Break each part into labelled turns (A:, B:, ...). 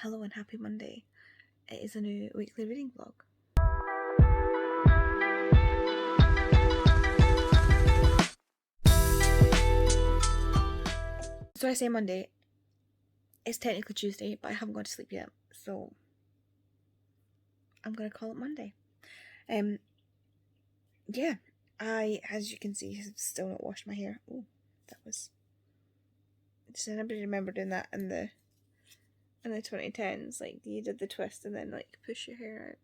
A: Hello and happy Monday. It is a new weekly reading vlog. So I say Monday, it's technically Tuesday, but I haven't gone to sleep yet, so I'm going to call it Monday. Yeah, as you can see, have still not washed my hair. Oh, that was... Does anybody remember doing that in the 2010s? Like, you did the twist and then, like, push your hair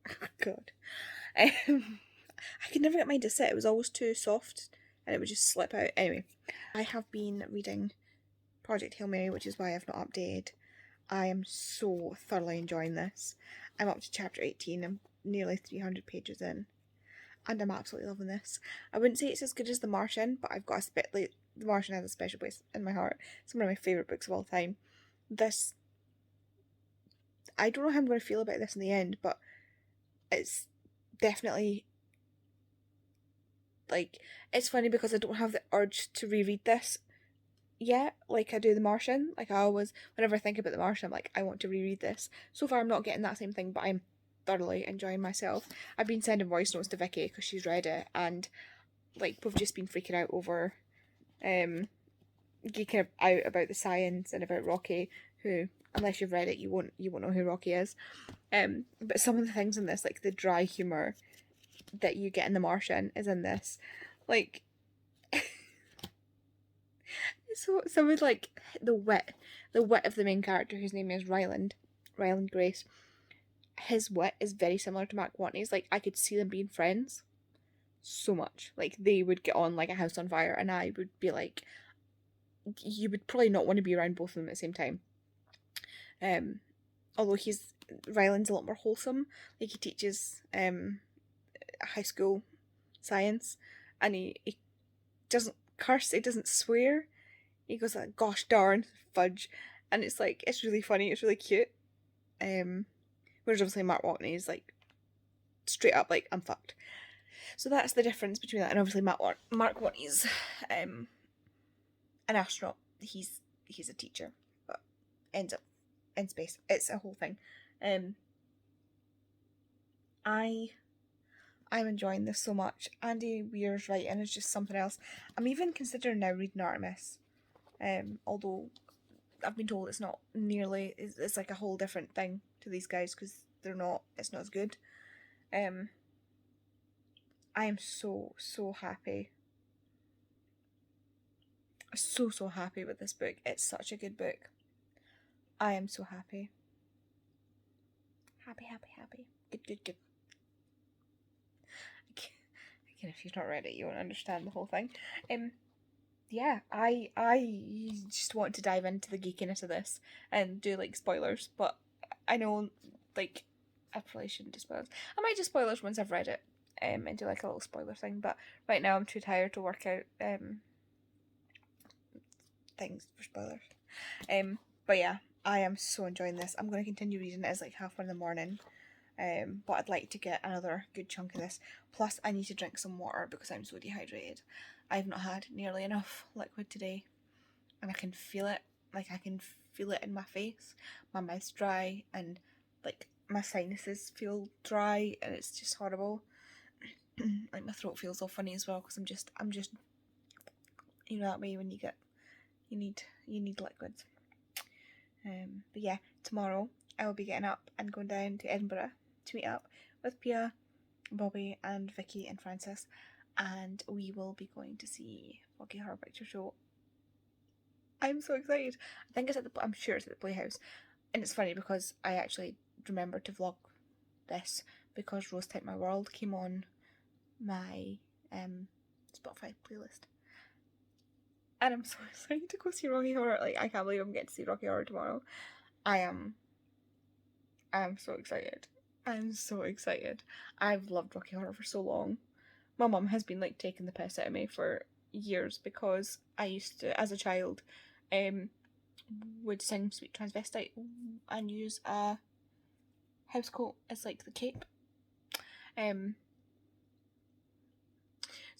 A: out. Oh, God. I could never get mine to sit. It was always too soft and it would just slip out. Anyway, I have been reading Project Hail Mary, which is why I've not updated. I am so thoroughly enjoying this. I'm up to chapter 18. I'm nearly 300 pages in. And I'm absolutely loving this. I wouldn't say it's as good as The Martian, but I've got The Martian has a special place in my heart. It's one of my favourite books of all time. This... I don't know how I'm going to feel about this in the end, but it's definitely... Like, it's funny because I don't have the urge to reread this yet, like I do The Martian. Like, I always, whenever I think about The Martian, I'm like, I want to reread this. So far I'm not getting that same thing, but I'm thoroughly enjoying myself. I've been sending voice notes to Vicky because she's read it, and like we've just been freaking out over geeking out about the science and about Rocky, who, unless you've read it, you won't know who Rocky is. But some of the things in this, like the dry humour that you get in The Martian, is in this. Like, so some of like the wit of the main character, whose name is Ryland Grace. His wit is very similar to Mark Watney's. Like, I could see them being friends so much. Like, they would get on like a house on fire, and I would be like, you would probably not want to be around both of them at the same time. Although Ryland's a lot more wholesome. Like, he teaches high school science, and he doesn't curse, he doesn't swear. He goes like, gosh darn, fudge. And it's like, it's really funny, it's really cute. Whereas obviously Mark Watney is like, straight up like, I'm fucked. So that's the difference between that. And obviously Mark Watney's an astronaut. He's a teacher, but ends up in space. It's a whole thing. I'm enjoying this so much. Andy Weir's writing is just something else. I'm even considering now reading Artemis. Although I've been told it's not nearly, it's like a whole different thing to these guys, because it's not as good. I am so happy. So happy with this book. It's such a good book. I am so happy. Happy. Good. Again, if you've not read it, you won't understand the whole thing. Yeah, I just want to dive into the geekiness of this and do like spoilers, but I know like I probably shouldn't do spoilers. I might do spoilers once I've read it, and do like a little spoiler thing, but right now I'm too tired to work out things for spoilers. But yeah, I am so enjoying this. I'm gonna continue reading it as like 1:30 in the morning. But I'd like to get another good chunk of this. Plus, I need to drink some water because I'm so dehydrated. I've not had nearly enough liquid today, and I can feel it. Like, I can feel it in my face. My mouth's dry, and like my sinuses feel dry, and it's just horrible. Like, my throat feels all funny as well because I'm just, you know that way when you need liquids. But yeah, tomorrow I will be getting up and going down to Edinburgh to meet up with Pia, Bobby, and Vicky and Francis, and we will be going to see Rocky Horror Picture Show. I'm so excited. I think I'm sure it's at the Playhouse, and it's funny because I actually remember to vlog this because Rose Type My World came on my Spotify playlist, and I'm so excited to go see Rocky Horror. Like, I can't believe I'm getting to see Rocky Horror tomorrow. I am so excited. I'm so excited. I've loved Rocky Horror for so long. My mum has been like taking the piss out of me for years because I used to, as a child, would sing Sweet Transvestite and use a housecoat as like the cape. So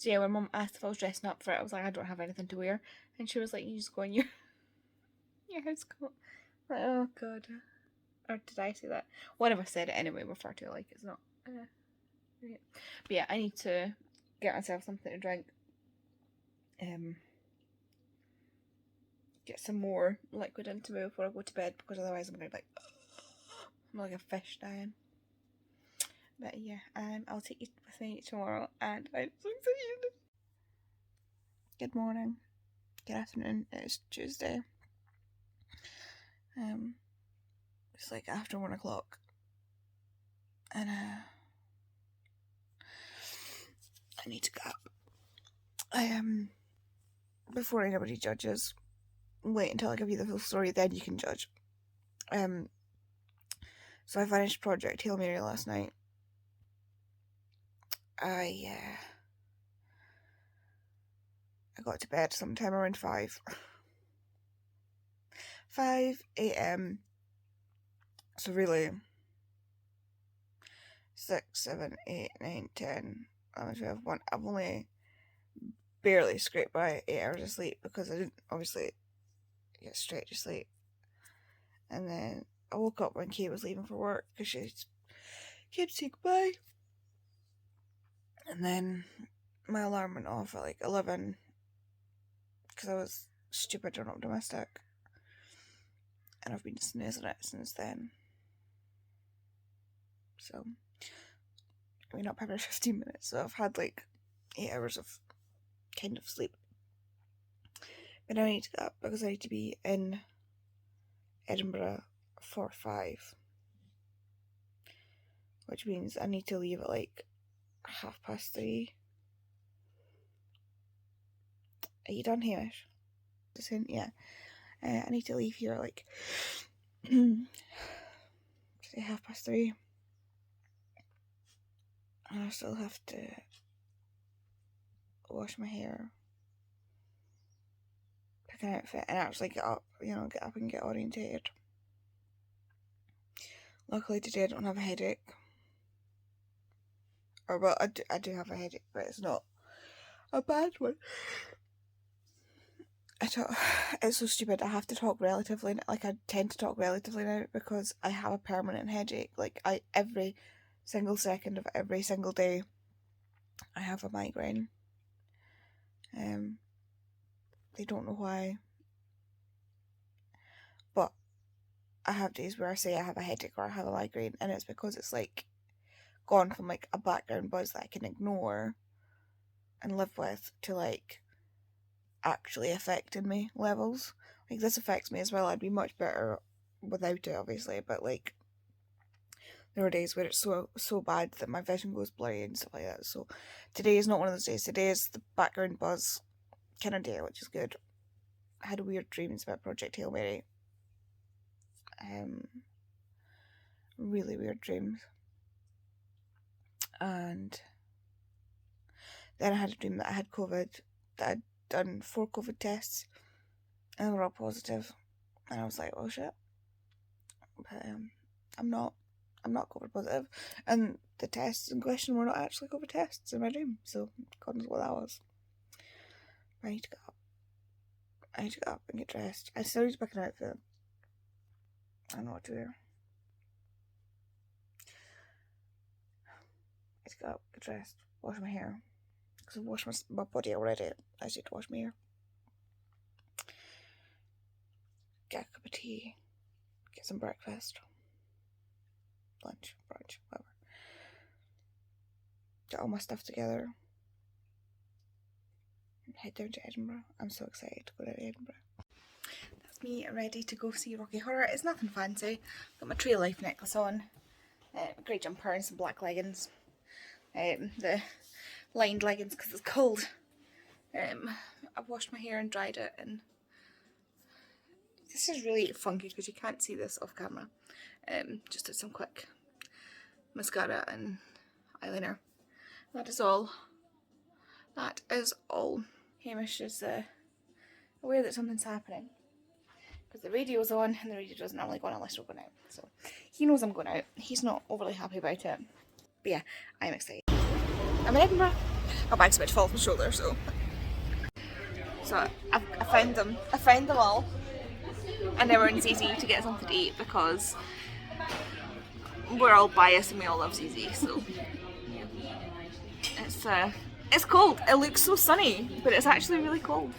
A: yeah, when Mum asked if I was dressing up for it, I was like, I don't have anything to wear, and she was like, you just go in your housecoat. Oh god. Or did I say that? One of us said it anyway, refer to it like it's not. Right. But yeah, I need to get myself something to drink. Get some more liquid into me before I go to bed, because otherwise I'm gonna be like, I'm like a fish dying. But yeah, I'll take you with me tomorrow, and I'm so excited. Good morning, good afternoon. It's Tuesday. It's like after 1 o'clock, and I need to get up. Before anybody judges, wait until I give you the full story, then you can judge. So I finished Project Hail Mary last night. I got to bed sometime around 5 a.m. So really 6, 7, 8, 9, 10, 11, 12, 1. I've only barely scraped by 8 hours of sleep because I didn't obviously get straight to sleep. And then I woke up when Kate was leaving for work because she came to say goodbye. And then my alarm went off at like 11 because I was stupid and optimistic. And I've been snoozing it since then. So, I mean, up every 15 minutes. So I've had like 8 hours of kind of sleep. But now I need to get up because I need to be in Edinburgh for 5. Which means I need to leave at like 3:30. Are you done, Hamish? Yeah. I need to leave here at like say 3:30. And I still have to wash my hair, pick an outfit, and actually get up and get orientated. Luckily today I don't have a headache. Or well, I do have a headache, but it's not a bad one. It's so stupid. I have to talk relatively, like I tend to talk relatively now because I have a permanent headache. Like every single second of every single day, I have a migraine. They don't know why, but I have days where I say I have a headache or I have a migraine, and it's because it's like gone from like a background buzz that I can ignore and live with to like actually affecting me levels. Like this affects me as well. I'd be much better without it, obviously, but like there are days where it's so bad that my vision goes blurry and stuff like that. So today is not one of those days. Today is the background buzz kind of day, which is good. I had weird dreams about Project Hail Mary. Really weird dreams. And then I had a dream that I had COVID, that I'd done 4 COVID tests, and they were all positive. And I was like, oh shit. But I'm not COVID positive. And the tests in question were not actually COVID tests in my dream. So God knows what that was. I need to get up. I need to get up and get dressed. I still need to pick an outfit. I don't know what to wear. I need to get up, get dressed, wash my hair. Because I've washed my body already. I just need to wash my hair. Get a cup of tea. Get some breakfast. Lunch, brunch, whatever. Get all my stuff together. And head down to Edinburgh. I'm so excited to go down to Edinburgh. That's me ready to go see Rocky Horror. It's nothing fancy. Got my Tree of Life necklace on. A grey jumper and some black leggings. The lined leggings because it's cold. I've washed my hair and dried it, and this is really funky because you can't see this off camera. Just did some quick mascara and eyeliner. That is all. That is all. Hamish is aware that something's happening because the radio's on, and the radio doesn't normally go on unless we're going out. So he knows I'm going out. He's not overly happy about it. But yeah, I'm excited. I'm in Edinburgh. My bag's about to fall off my shoulder, so I found them. I found them all. and then we're in ZZ to get something to eat because we're all biased and we all love ZZ. So it's cold. It looks so sunny, but it's actually really cold.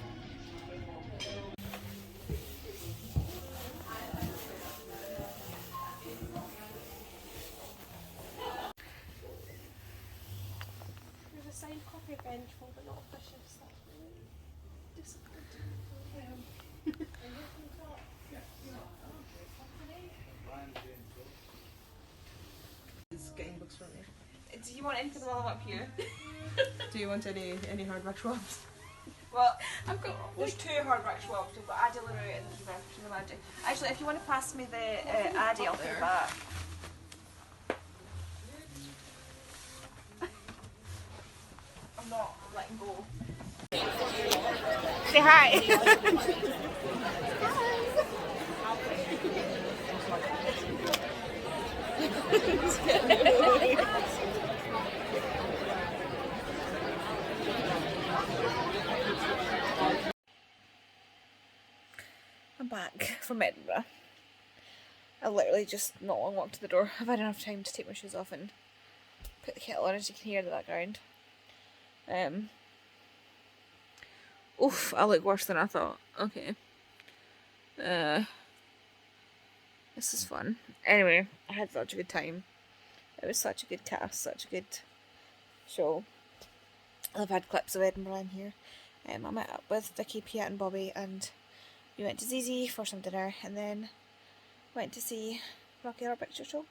A: There's a signed copy bench full but not official stuff.
B: He's getting books from me.
A: Do you want anything while I'm up here?
B: Do you want any hardback swabs?
A: Well, there's 2 hardback swabs. We've got AZebraReads and the Version of Magic. Actually, if you want to pass me the Addy, I'll put it back. I'm not letting go. Say hi. I'm back from Edinburgh. I literally just not long walked to the door. I've had enough time to take my shoes off and put the kettle on, as you can hear in the background. Oof, I look worse than I thought. Okay. This is fun. Anyway, I had such a good time. It was such a good cast, such a good show. I've had clips of Edinburgh in here. I met up with Vicky, Pia and Bobby, and we went to ZZ for some dinner and then went to see Rocky Horror Picture Show.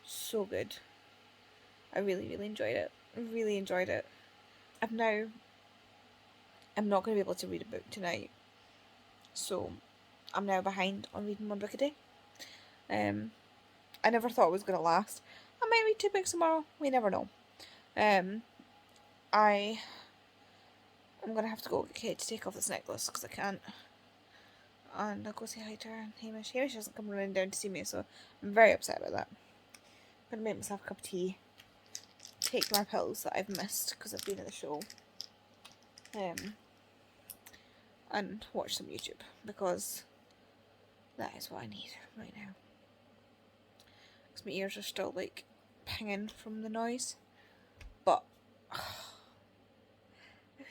A: So good. I really, really enjoyed it. Really enjoyed it. I'm not going to be able to read a book tonight. So I'm now behind on reading 1 book a day. I never thought it was going to last. I might read 2 books tomorrow. We never know. I'm going to have to go get Kate to take off this necklace because I can't. And I'll go say hi to her and Hamish. Hamish hasn't come running down to see me, so I'm very upset about that. I'm going to make myself a cup of tea, take my pills that I've missed because I've been at the show, and watch some YouTube because that is what I need right now. Because my ears are still like pinging from the noise, but it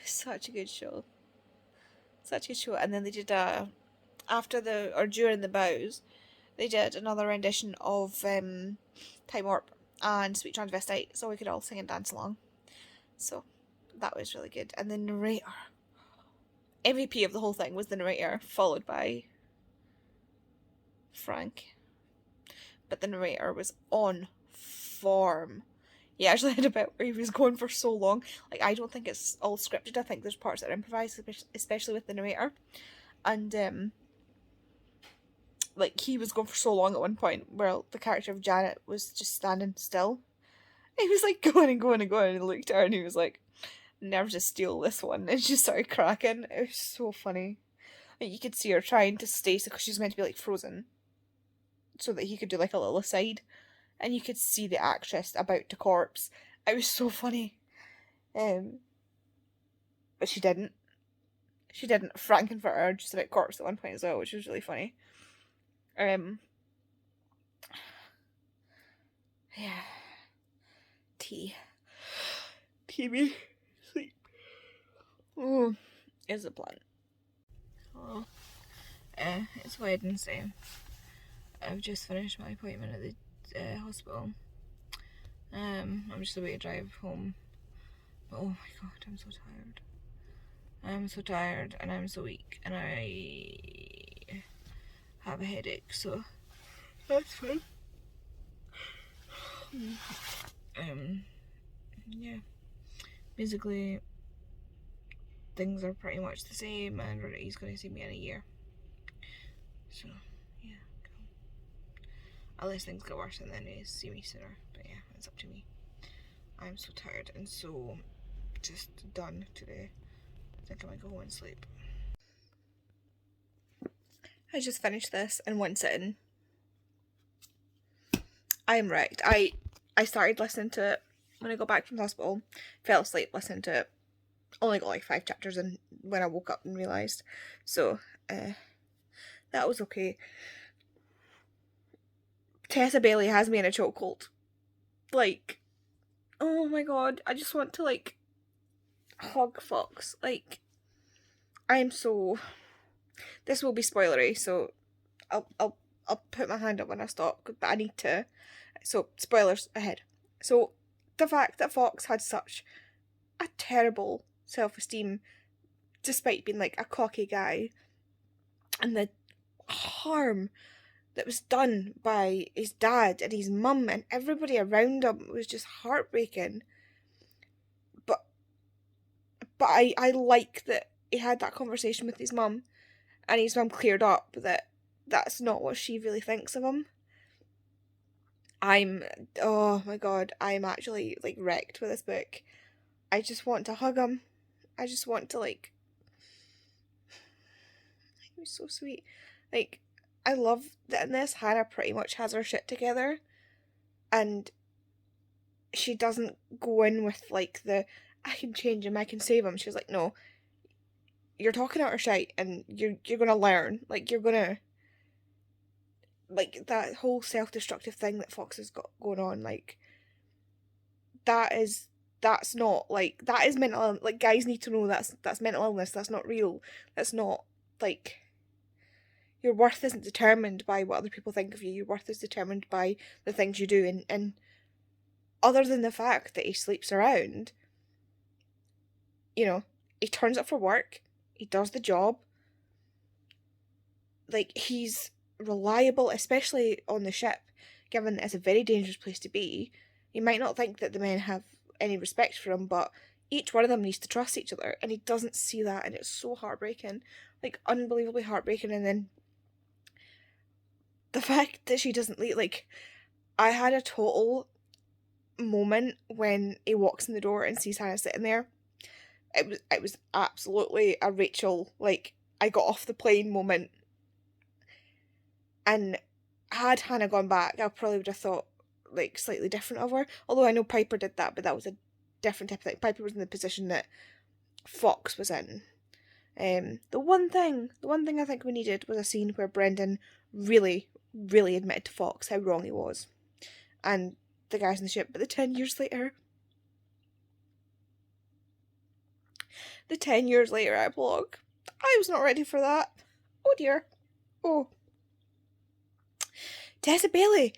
A: was such a good show. Such a good show. And then they did during the bows, they did another rendition of Time Warp and Sweet Transvestite, so we could all sing and dance along. So that was really good. And the narrator, MVP of the whole thing was the narrator, followed by Frank. But the narrator was on form. He actually had a bit where he was going for so long. Like, I don't think it's all scripted. I think there's parts that are improvised, especially with the narrator. And like, he was going for so long at one point where the character of Janet was just standing still. He was like going and going and going, and he looked at her and he was like, nerves to steal this one, and she started cracking. It was so funny. Like, you could see her trying to stay because she's meant to be like frozen, so that he could do like a little aside, and you could see the actress about to corpse. It was so funny. But she didn't. Frankenfurter just about corpse at one point as well, which was really funny. Yeah. Tea. TV. Sleep. Oh, is a plan. Oh. It's Wednesday. I've just finished my appointment at the hospital. I'm just about to drive home. But oh my god, I'm so tired. I'm so tired and I'm so weak and I have a headache, so that's fine. Yeah. Basically, things are pretty much the same, and he's going to see me in a year. So, yeah, cool. Unless things get worse and then he'll see me sooner. But yeah, it's up to me. I'm so tired and so just done today. I think I might go home and sleep. I just finished this in one sitting. I am wrecked. I started listening to it when I got back from the hospital, fell asleep listening to it. Only got like 5 chapters in when I woke up and realised. So, that That was okay. Tessa Bailey has me in a chokehold. Like, oh my god, I just want to, like, hug Fox. Like, I'm so... This will be spoilery, so I'll put my hand up when I stop, but I need to. So, spoilers ahead. So, the fact that Fox had such a terrible self-esteem, despite being, like, a cocky guy, and the harm that was done by his dad and his mum and everybody around him was just heartbreaking. But I like that he had that conversation with his mum, and his mum cleared up that that's not what she really thinks of him. Oh my god, I'm actually, like, wrecked with this book. I just want to hug him. I just want to, like... He was so sweet. Like, I love that in this, Hannah pretty much has her shit together, and she doesn't go in with, like, I can change him, I can save him. She's like, no, you're talking out her shite, and you're gonna learn. Like, you're gonna... Like, that whole self-destructive thing that Fox has got going on, like, that's not, like, that is mental, like, guys need to know that's mental illness, that's not real, that's not, like, your worth isn't determined by what other people think of you, your worth is determined by the things you do, and other than the fact that he sleeps around, you know, he turns up for work, he does the job, like, he's reliable, especially on the ship, given that it's a very dangerous place to be. You might not think that the men have any respect for him, but each one of them needs to trust each other, and he doesn't see that, and it's so heartbreaking. Like, unbelievably heartbreaking. And then the fact that she doesn't leave, like, I had a total moment when he walks in the door and sees Hannah sitting there. It was absolutely a Rachel, like, I got off the plane moment. And had Hannah gone back, I probably would have thought, like, slightly different of her. Although I know Piper did that, but that was a different type of thing. Piper was in the position that Fox was in. The one thing I think we needed was a scene where Brendan really, really admitted to Fox how wrong he was. And the guys in the ship. But the 10 years later epilogue, I was not ready for that. Oh dear. Oh. Tessa Bailey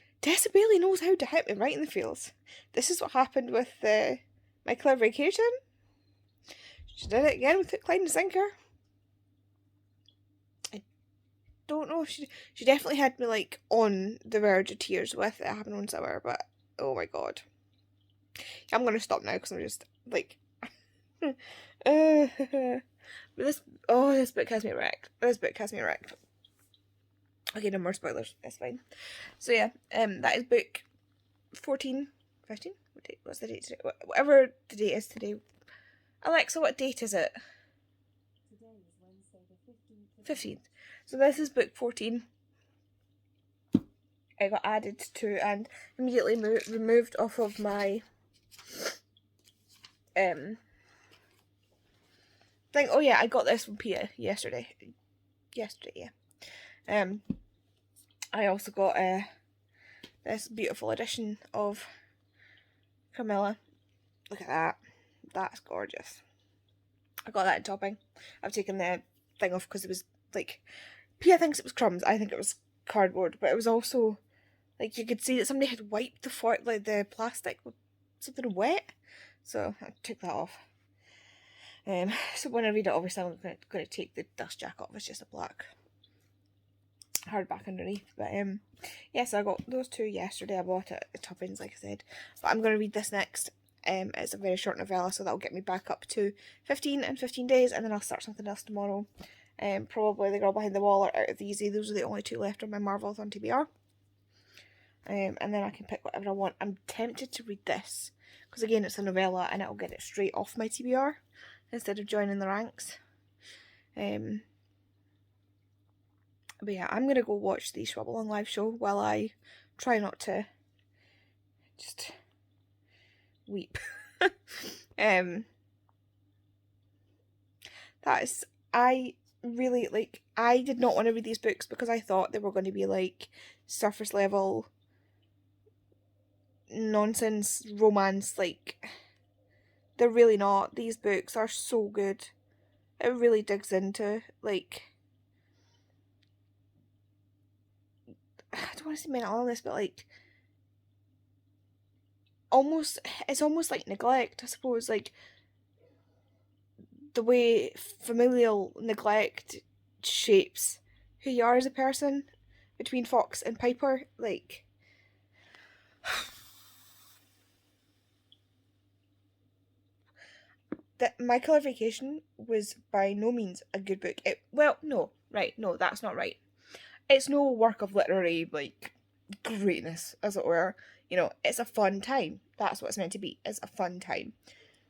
A: knows how to hit me right in the feels. This is what happened with my clever vacation. She did it again with Hook, Line and Sinker. I don't know if she definitely had me, like, on the verge of tears with It Happened One Summer, but oh my god. I'm gonna stop now because I'm just, like... this book has me wrecked. Okay, no more spoilers. That's fine. So yeah, that is book 14, 15? What's the date today? Whatever the date is today. Alexa, what date is it?
B: Today is Wednesday the
A: 15th. So this is book 14. I got added to and immediately removed off of my thing. Oh yeah, I got this from Pia yesterday. Yeah. I also got this beautiful edition of Camilla. Look at that. That's gorgeous. I got that in topping. I've taken the thing off because it was, like, Pia thinks it was crumbs. I think it was cardboard, but it was also, like, you could see that somebody had wiped the plastic with something wet. So I took that off. So when I read it, obviously I'm going to take the dust jack off. It's just a black hardback underneath. But yes, I got those two yesterday. I bought it at Tuppence, like I said. But I'm going to read this next. It's a very short novella, so that'll get me back up to 15 in 15 days, and then I'll start something else tomorrow. Probably The Girl Behind the Wall or Out of the Easy. Those are the only two left on my Marvelathon TBR. And then I can pick whatever I want. I'm tempted to read this, because again it's a novella and it'll get it straight off my TBR instead of joining the ranks. But yeah, I'm going to go watch the Schwabble live show while I try not to just weep. really, like, I did not want to read these books because I thought they were going to be like surface level nonsense romance. Like, they're really not. These books are so good. It really digs into, like, I don't want to say mental illness, but like it's almost like neglect, I suppose, like the way familial neglect shapes who you are as a person between Fox and Piper. Like, that My Colour Vacation was by no means a good book. No, that's not right. It's no work of literary, like, greatness, as it were. You know, it's a fun time. That's what it's meant to be. It's a fun time.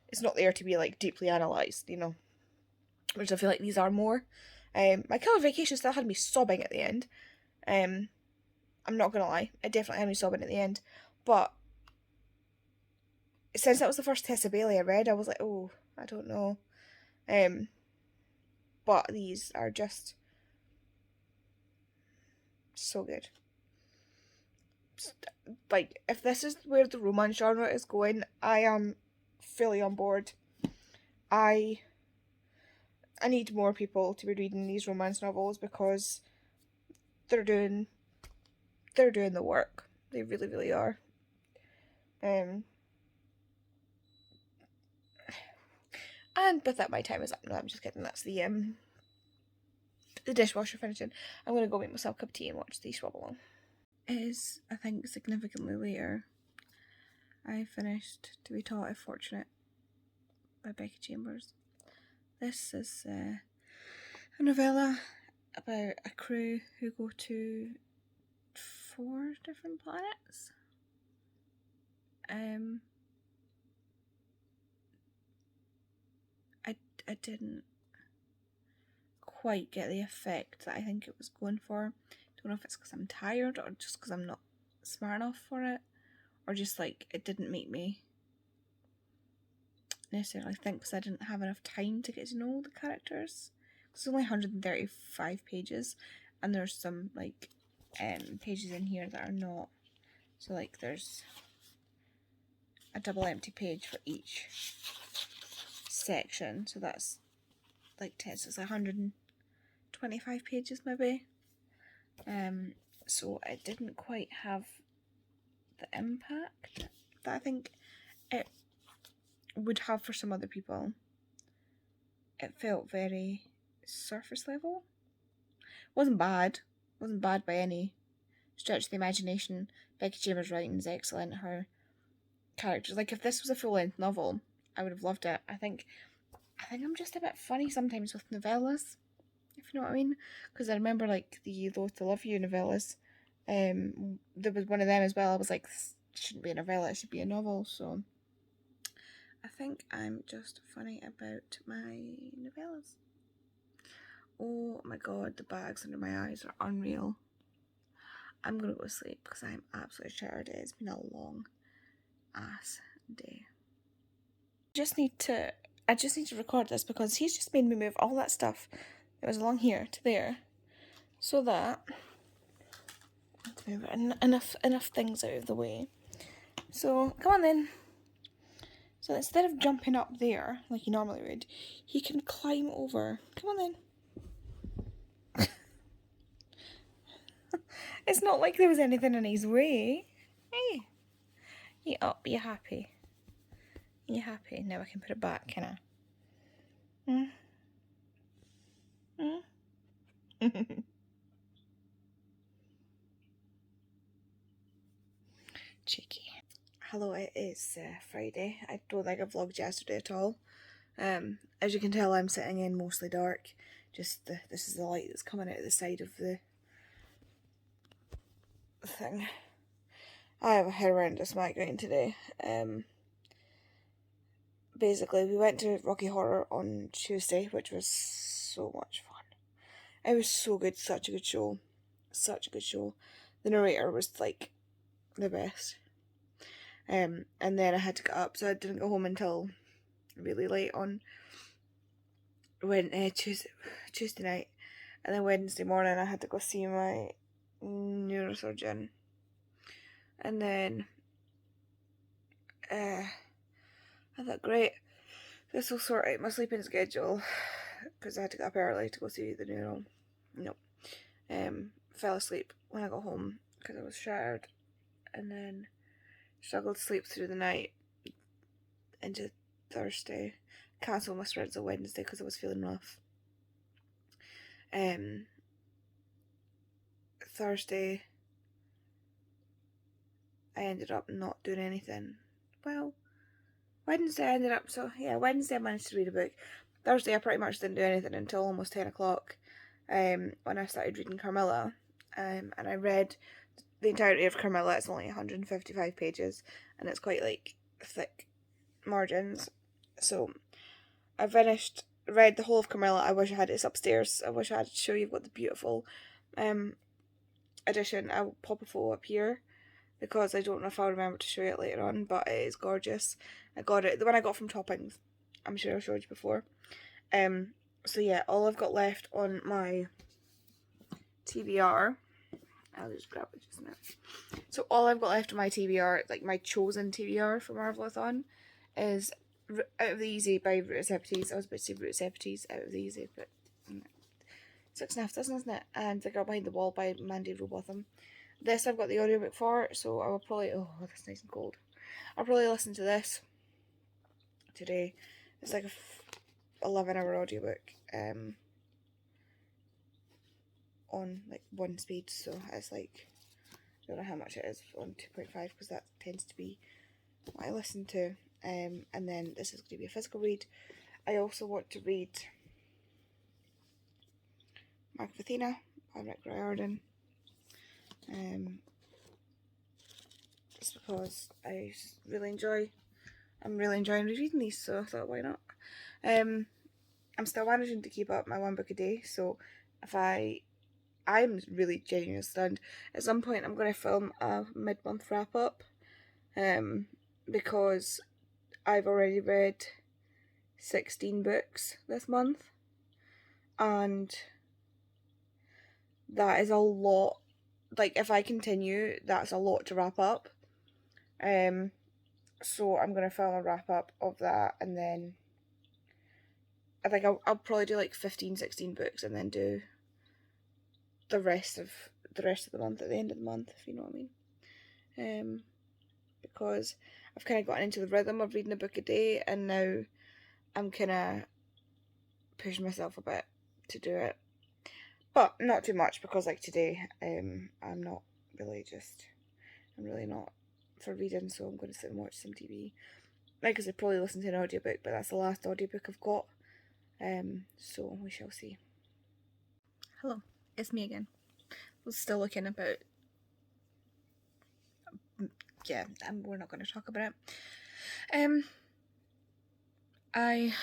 A: It's not there to be, like, deeply analysed, you know, which I feel like these are more. My Colour Vacation still had me sobbing at the end. I'm not gonna lie, it definitely had me sobbing at the end. But since that was the first Tessa Bailey I read, I was like, oh, I don't know. But these are just so good. Like, if this is where the romance genre is going, I am fully on board. I need more people to be reading these romance novels because they're doing the work. They really, really are. And with that, my time is up. No, I'm just kidding. That's the dishwasher finishing. I'm gonna go make myself a cup of tea and watch these swab along. It is, I think, significantly later. I finished To Be Taught If Fortunate by Becca Chambers. This is a novella about a crew who go to 4 different planets. I didn't quite get the effect that I think it was going for. Don't know if it's because I'm tired or just because I'm not smart enough for it, or just like it didn't make me necessarily think because I didn't have enough time to get to know the characters. It's only 135 pages, and there's some like pages in here that are not. So like there's a double empty page for each section, so that's like 10, so it's 125 pages maybe. So it didn't quite have the impact that I think it would have for some other people. It felt very surface level. Wasn't bad by any stretch of the imagination. Becky Chambers' writing is excellent. Her characters, like, if this was a full-length novel, I would have loved it. I think I'm just a bit funny sometimes with novellas, if you know what I mean. Because I remember, like, the Loath to Love You novellas. There was one of them as well. I was like, this shouldn't be a novella, it should be a novel. So I think I'm just funny about my novellas. Oh my god, the bags under my eyes are unreal. I'm gonna go to sleep because I'm absolutely tired. It's been a long ass day. I just need to record this because he's just made me move all that stuff that was along here to there, so that enough things out of the way. So come on then. So instead of jumping up there like he normally would, he can climb over. Come on then. It's not like there was anything in his way. Hey, you up? You happy? You happy? Now I can put it back, can I? Cheeky. Hello, it is Friday. I don't think I vlogged yesterday at all. As you can tell, I'm sitting in mostly dark. Just this is the light that's coming out of the side of the thing. I have a horrendous migraine today. Basically, we went to Rocky Horror on Tuesday, which was so much fun. It was so good, such a good show. Such a good show. The narrator was like the best. And then I had to get up, so I didn't go home until really late on Tuesday night, and then Wednesday morning I had to go see my neurosurgeon, and then I thought, great, this will sort out my sleeping schedule, because I had to get up early to go see the neuro. Nope. Fell asleep when I got home because I was shattered, and then struggled to sleep through the night into Thursday. Cancelled my spreads on Wednesday because I was feeling rough. Thursday I ended up not doing anything. Well, Wednesday I managed to read a book. Thursday I pretty much didn't do anything until almost 10 o'clock when I started reading Carmilla, and I read the entirety of Carmilla. It's only 155 pages and it's quite like thick margins, so I read the whole of Carmilla. I wish I had it upstairs. I wish I had to show you. I've got the beautiful edition. I'll pop a photo up here because I don't know if I'll remember to show you it later on, but it is gorgeous. I got it, the one I got from Toppings. I'm sure I showed you before. So yeah, all I've got left on my TBR, I'll just grab it just now. So all I've got left on my TBR, like my chosen TBR for Marvelathon, is Out of the Easy by Root Septies. I was about to say Root Septies, Out of the Easy, but 6.5 dozen, isn't it? And The Girl Behind the Wall by Mandy Robotham. This I've got the audiobook for, so I will probably, oh, that's nice and cold. I'll probably listen to this today. It's like a 11-hour audiobook on like 1 speed, so it's like, I don't know how much it is on 2.5 because that tends to be what I listen to. And then this is going to be a physical read. I also want to read Mark of Athena by Rick Riordan. Just because I'm really enjoying reading these, so I thought, why not? I'm still managing to keep up my 1 book a day, so if I'm really genuinely stunned. At some point I'm going to film a mid-month wrap-up, because I've already read 16 books this month, and that is a lot. Like, if I continue, that's a lot to wrap up. So I'm going to film a wrap-up of that, and then I think I'll probably do like 15-16 books and then do the rest of the month at the end of the month, if you know what I mean. Because I've kind of gotten into the rhythm of reading a book a day, and now I'm kind of pushing myself a bit to do it, but not too much, because like today, I'm really not for reading, so I'm going to sit and watch some TV. Like I said, probably listen to an audiobook, but that's the last audiobook I've got. So we shall see. Hello, it's me again. We're still looking about. Yeah, we're not going to talk about it. I'm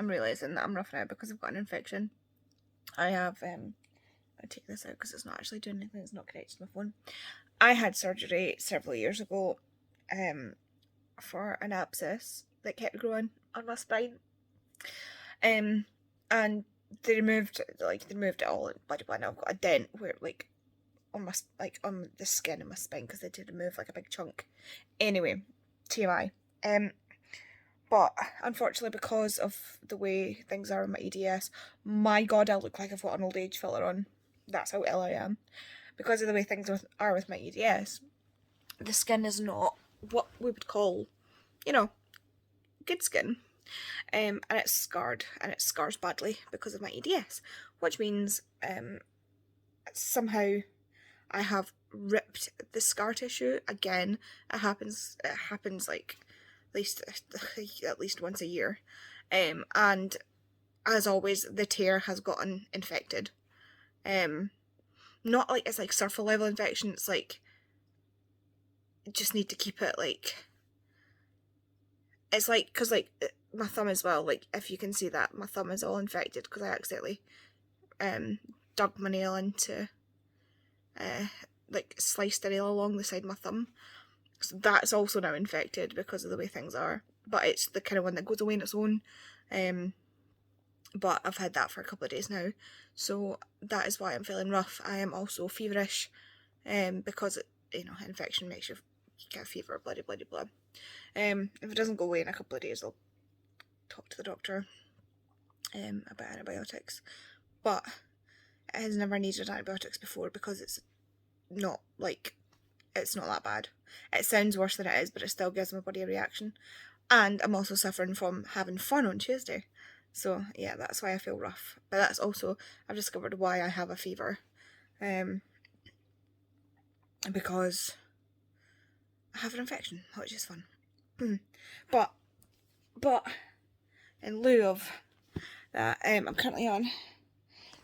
A: realising that I'm roughing out because I've got an infection. I have, I'll take this out because it's not actually doing anything, it's not connected to my phone. I had surgery several years ago, for an abscess that kept growing on my spine. And they removed it all, and blah blah. Now I've got a dent where, like, on the skin of my spine, because they did remove like a big chunk. Anyway, TMI. But unfortunately, because of the way things are with my EDS, my god, I look like I've got an old age filler on. That's how ill I am. Because of the way things are with my EDS, the skin is not what we would call, good skin. And it's scarred, and it scars badly because of my EDS, which means somehow I have ripped the scar tissue again. It happens like at least once a year, and as always, the tear has gotten infected. Not like it's like surface level infection. It's like, just need to keep it like. It's like, because like my thumb as well. Like, if you can see that, my thumb is all infected because I accidentally dug my nail into like sliced a nail along the side of my thumb. So that's also now infected because of the way things are. But it's the kind of one that goes away on its own. but I've had that for a couple of days now, so that is why I'm feeling rough. I am also feverish, because infection makes you get a fever, blah blah blah blah. If it doesn't go away in a couple of days, I'll talk to the doctor about antibiotics, but it has never needed antibiotics before because it's not that bad. It sounds worse than it is, but it still gives my body a reaction. And I'm also suffering from having fun on Tuesday. So yeah, that's why I feel rough. But that's also, I've discovered why I have a fever. Because I have an infection, which is fun. But in lieu of that, I'm currently on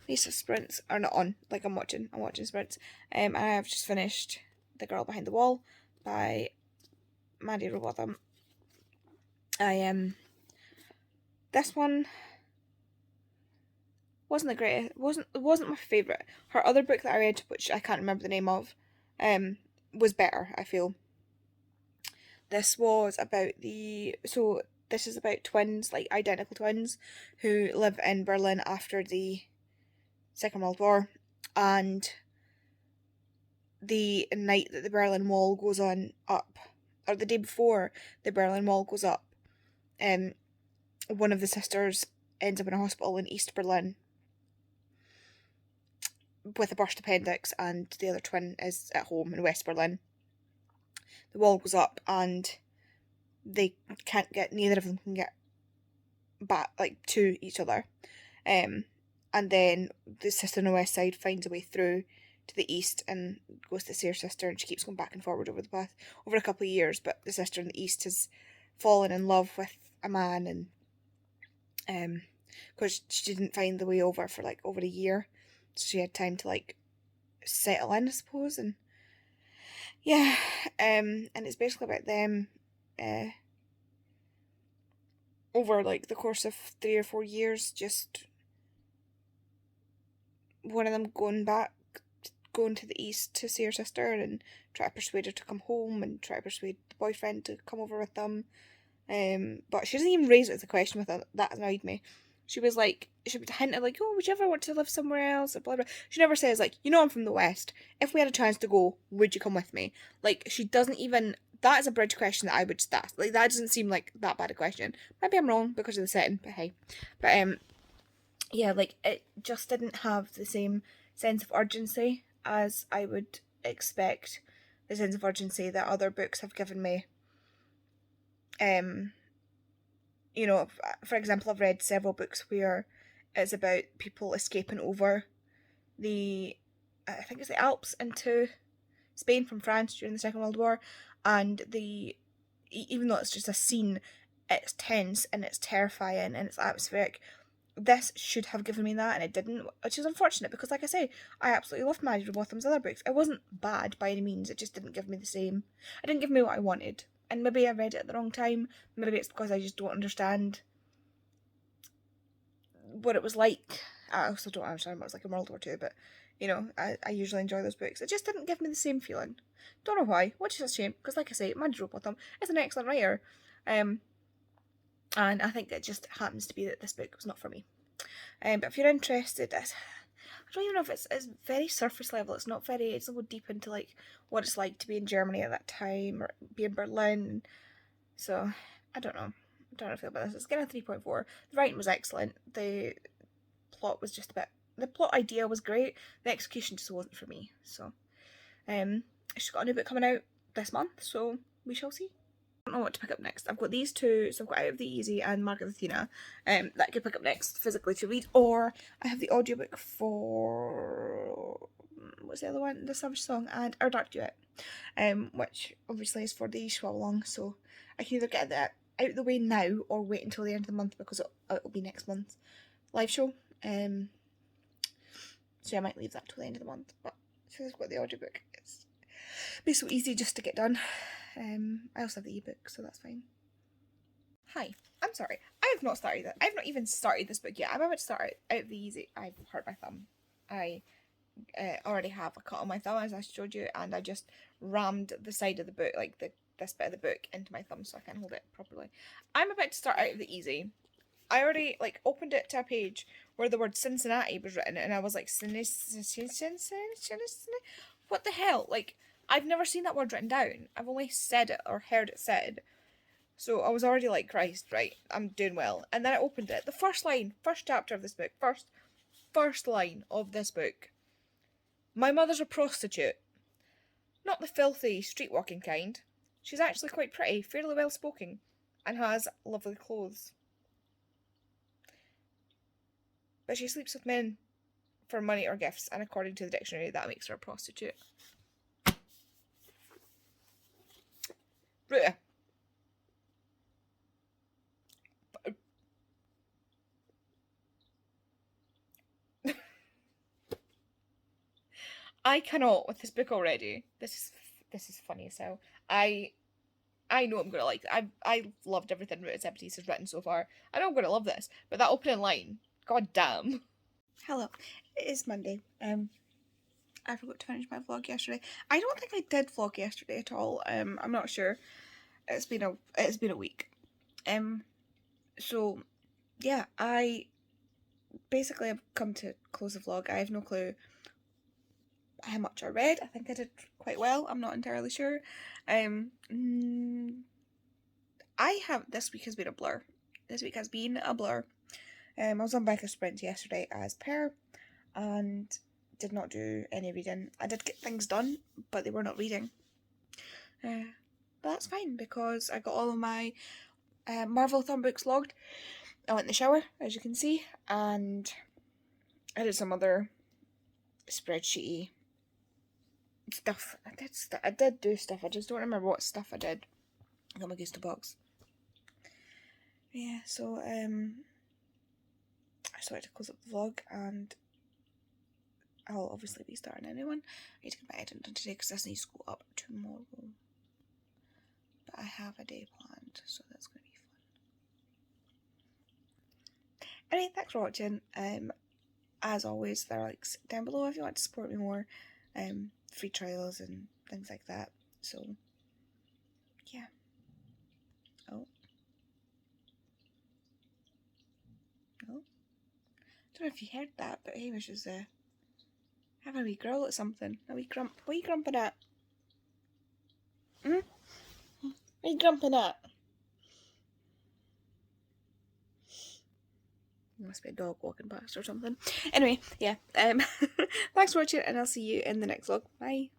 A: these sprints, or not on, like I'm watching sprints. And I've just finished The Girl Behind the Wall by Maddie Robotham. This one wasn't the greatest. It wasn't my favourite. Her other book that I read, which I can't remember the name of, was better, I feel. This was about this is about twins, like identical twins, who live in Berlin after the Second World War, and the night that the Berlin Wall goes up, or the day before the Berlin Wall goes up, one of the sisters ends up in a hospital in East Berlin with a burst appendix, and the other twin is at home in West Berlin. The wall goes up, and neither of them can get back, to each other. And then the sister on the west side finds a way through to the east and goes to see her sister, and she keeps going back and forward over the path over a couple of years. But the sister in the east has fallen in love with a man, and because she didn't find the way over for over a year, so she had time to settle in, I suppose. And yeah, and it's basically about them over the course of 3 or 4 years, just one of them going to the east to see her sister and try to persuade her to come home and try to persuade the boyfriend to come over with them. But she doesn't even raise it as a question with her. That annoyed me. She was she would hint at oh, would you ever want to live somewhere else? Or blah blah. She never says I'm from the West. If we had a chance to go, would you come with me? She doesn't even. That is a bridge question that I would just ask. That doesn't seem like that bad a question. Maybe I'm wrong because of the setting, but hey. But yeah, it just didn't have the same sense of urgency as I would expect the sense of urgency that other books have given me. For example, I've read several books where it's about people escaping over I think it's the Alps into Spain from France during the Second World War, and even though it's just a scene, it's tense and it's terrifying and it's atmospheric. This should have given me that, and it didn't, which is unfortunate because, like I say, I absolutely loved Maddie Robotham's other books. It wasn't bad by any means, it just didn't give me the same. It didn't give me what I wanted. And maybe I read it at the wrong time. Maybe it's because I just don't understand what it was like. I also don't understand what it was like in World War II, but, I usually enjoy those books. It just didn't give me the same feeling. Don't know why, which is a shame, because like I say, Maddie Robotham is an excellent writer. And I think it just happens to be that this book was not for me. But if you're interested, I don't even know if it's very surface level. It's not go deep into what it's like to be in Germany at that time or be in Berlin. So I don't know. I don't know how I feel about this. It's getting a 3.4. The writing was excellent. The plot was just the plot idea was great. The execution just wasn't for me. So she's got a new book coming out this month, so we shall see. I don't know what to pick up next. I've got these two, so I've got Out of the Easy and Margaret Athena, that I could pick up next physically to read, or I have the audiobook for what's the other one? The Savage Song and Our Dark Duet, which obviously is for the Schwab-along, so I can either get that out of the way now or wait until the end of the month because it'll be next month's live show. So I might leave that till the end of the month, but since I've got the audiobook, it'll be so easy just to get done. I also have the ebook, so that's fine. Hi, I'm sorry. I have not started that. I've not even started this book yet. I'm about to start Out of the Easy. I've hurt my thumb. I already have a cut on my thumb, as I showed you, and I just rammed the side of the book, this bit of the book, into my thumb, so I can't hold it properly. I'm about to start Out of the Easy, I already like opened it to a page where the word Cincinnati was written, and I was like, Cincinnati? What the hell? Like, I've never seen that word written down. I've only said it or heard it said. So I was already like, Christ, right? I'm doing well. And then I opened it. The first line, first chapter of this book, first line of this book. My mother's a prostitute. Not the filthy, street-walking kind. She's actually quite pretty, fairly well-spoken, and has lovely clothes. But she sleeps with men for money or gifts, and according to the dictionary, that makes her a prostitute. Ruta. I cannot with this book already. This is funny as hell. I know I'm gonna like it. I loved everything Ruta Sepetys has written so far. I know I'm gonna love this, but that opening line, god damn. Hello, it is Monday. I forgot to finish my vlog yesterday. I don't think I did vlog yesterday at all. I'm not sure. It's been a week. So yeah, I basically have come to close the vlog. I have no clue how much I read. I think I did quite well. I'm not entirely sure. This week has been a blur. I was on Becca's sprint yesterday as per, and did not do any reading. I did get things done, but they were not reading. But that's fine because I got all of my Marvel thumb books logged. I went in the shower, as you can see, and I did some other spreadsheety stuff. I did do stuff. I just don't remember what stuff I did. I got my Gusto box. Yeah, so I started to close up the vlog, and I'll obviously be starting a new one. I need to get my editing done today because this needs to go up tomorrow. But I have a day planned, so that's going to be fun. Anyway, thanks for watching. As always, there are links down below if you want to support me more. Free trials and things like that. So, yeah. Oh. Don't know if you heard that, but Hamish is having a wee growl at something. A wee grump. What are you grumping at? What are you grumping at? Must be a dog walking past or something. Anyway, yeah. Thanks for watching, and I'll see you in the next vlog. Bye.